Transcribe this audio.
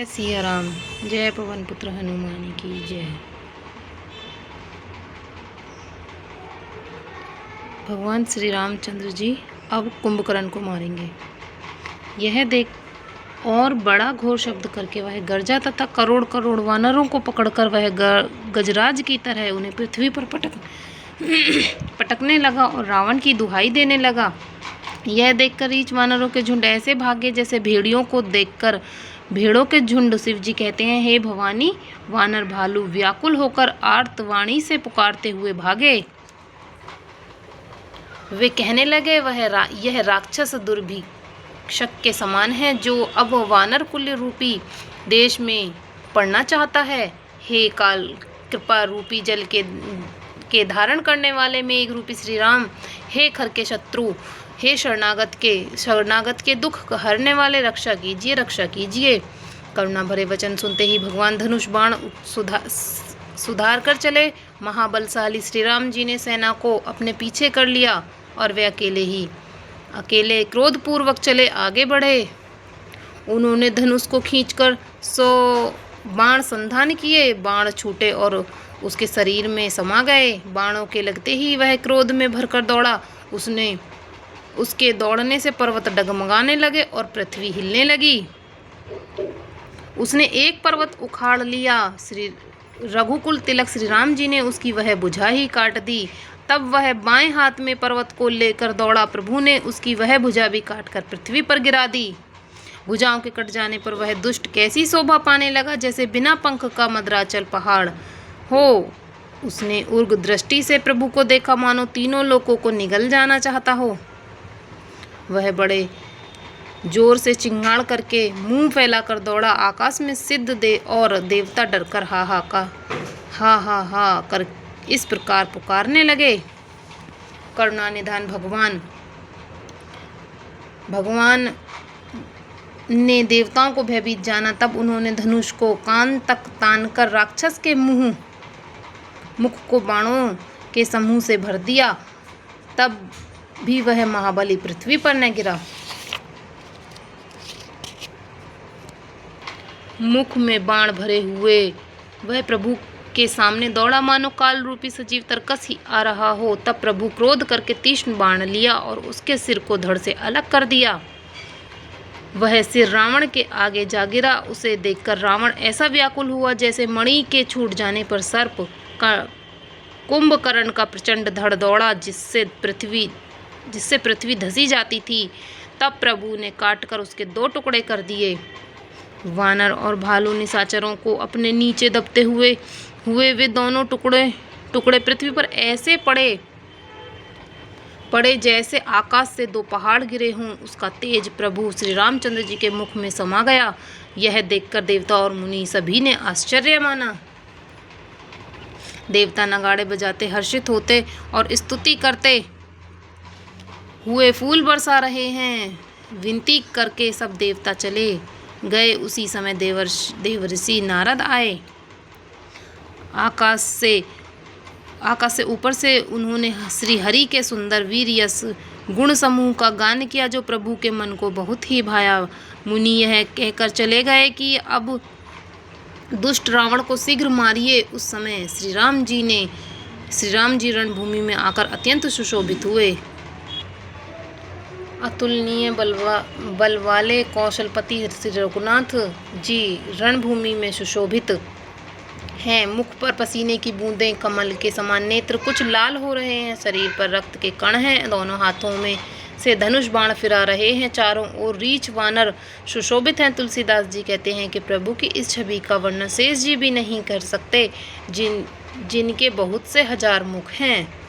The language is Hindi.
जय सिया राम। जय पवन पुत्र हनुमान की जय। भगवान श्री रामचंद्र जी अब कुंभकर्ण को मारेंगे। यह देख और बड़ा घोर शब्द करके वह गर्जा तथा करोड़ करोड़ वानरों को पकड़कर वह गजराज की तरह उन्हें पृथ्वी पर पटकने लगा और रावण की दुहाई देने लगा। यह देखकर रीछ वानरों के झुंड ऐसे भागे जैसे भेड़ियों को देखकर भेड़ों के झुंड। शिव जी कहते हैं, हे भवानी, वानर भालू व्याकुल होकर आर्तवाणी से पुकारते हुए भागे। वे कहने लगे, यह राक्षस दुर्भिक्षक के समान है जो अब वानर कुल्य रूपी देश में पड़ना चाहता है। हे काल कृपा रूपी जल के धारण करने वाले मेघ रूपी श्री राम, हे खर के शत्रु, हे शरणागत के दुख हरने वाले, रक्षा कीजिए। करुणा भरे वचन सुनते ही भगवान धनुष बाण सुधार कर चले। महाबलशाली श्री राम जी ने सेना को अपने पीछे कर लिया और वे अकेले क्रोधपूर्वक चले आगे बढ़े। उन्होंने धनुष को खींचकर 100 बाण संधान किए। बाण छूटे और उसके शरीर में समा गए। बाणों के लगते ही वह क्रोध में भरकर दौड़ा। उसके दौड़ने से पर्वत डगमगाने लगे और पृथ्वी हिलने लगी। उसने एक पर्वत उखाड़ लिया। श्री रघुकुल तिलक श्री राम जी ने उसकी वह भुजा ही काट दी। तब वह बाएं हाथ में पर्वत को लेकर दौड़ा। प्रभु ने उसकी वह भुजा भी काटकर पृथ्वी पर गिरा दी। भुजाओं के कट जाने पर वह दुष्ट कैसी शोभा पाने लगा जैसे बिना पंख का मद्राचल पहाड़ हो। उसने उर्ग दृष्टि से प्रभु को देखा, मानो तीनों लोकों को निगल जाना चाहता हो। वह बड़े जोर से चिंगाड़ करके मुंह फैलाकर दौड़ा। आकाश में सिद्ध और देवता डरकर हा कर इस प्रकार पुकारने लगे। करुणा निधान भगवान ने देवताओं को भयभीत जाना। तब उन्होंने धनुष को कान तक तानकर राक्षस के मुख को बाणों के समूह से भर दिया। तब भी वह महाबली पृथ्वी पर न गिरा। मुख में बाण भरे हुए वह प्रभु के सामने दौड़ा, मानो काल रूपी सजीव तरकस ही आ रहा हो। तब प्रभु क्रोध करके तीक्ष्ण बाण लिया और उसके सिर को धड़ से अलग कर दिया। वह सिर रावण के आगे जा गिरा। उसे देखकर रावण ऐसा व्याकुल हुआ जैसे मणि के छूट जाने पर सर्प का कुंभकर्ण का प्रचंड धड़ दौड़ा, जिससे पृथ्वी धसी जाती थी। तब प्रभु ने काटकर उसके 2 टुकड़े कर दिए। वानर और भालू निशाचरों को अपने नीचे दबते हुए वे दोनों टुकड़े पृथ्वी पर ऐसे पड़े जैसे आकाश से 2 पहाड़ गिरे हों। उसका तेज प्रभु श्री रामचंद्र जी के मुख में समा गया। यह देखकर देवता और मुनि सभी ने आश्चर्य माना। देवता नगाड़े बजाते हर्षित होते और स्तुति करते हुए फूल बरसा रहे हैं। विनती करके सब देवता चले गए। उसी समय देवर्षि नारद आए। आकाश से ऊपर से उन्होंने श्री हरि के सुंदर वीर यश गुण समूह का गान किया, जो प्रभु के मन को बहुत ही भाया। मुनि यह कहकर चले गए कि अब दुष्ट रावण को शीघ्र मारिए। उस समय श्री राम जी रणभूमि में आकर अत्यंत सुशोभित हुए। अतुलनीय बल वाले कौशलपति श्री रघुनाथ जी रणभूमि में सुशोभित हैं। मुख पर पसीने की बूंदें, कमल के समान नेत्र कुछ लाल हो रहे हैं। शरीर पर रक्त के कण हैं। दोनों हाथों में से धनुष बाण फिरा रहे हैं। चारों ओर रीछ वानर सुशोभित हैं। तुलसीदास जी कहते हैं कि प्रभु की इस छवि का वर्णन शेष जी भी नहीं कर सकते, जिनके बहुत से 1000 मुख हैं।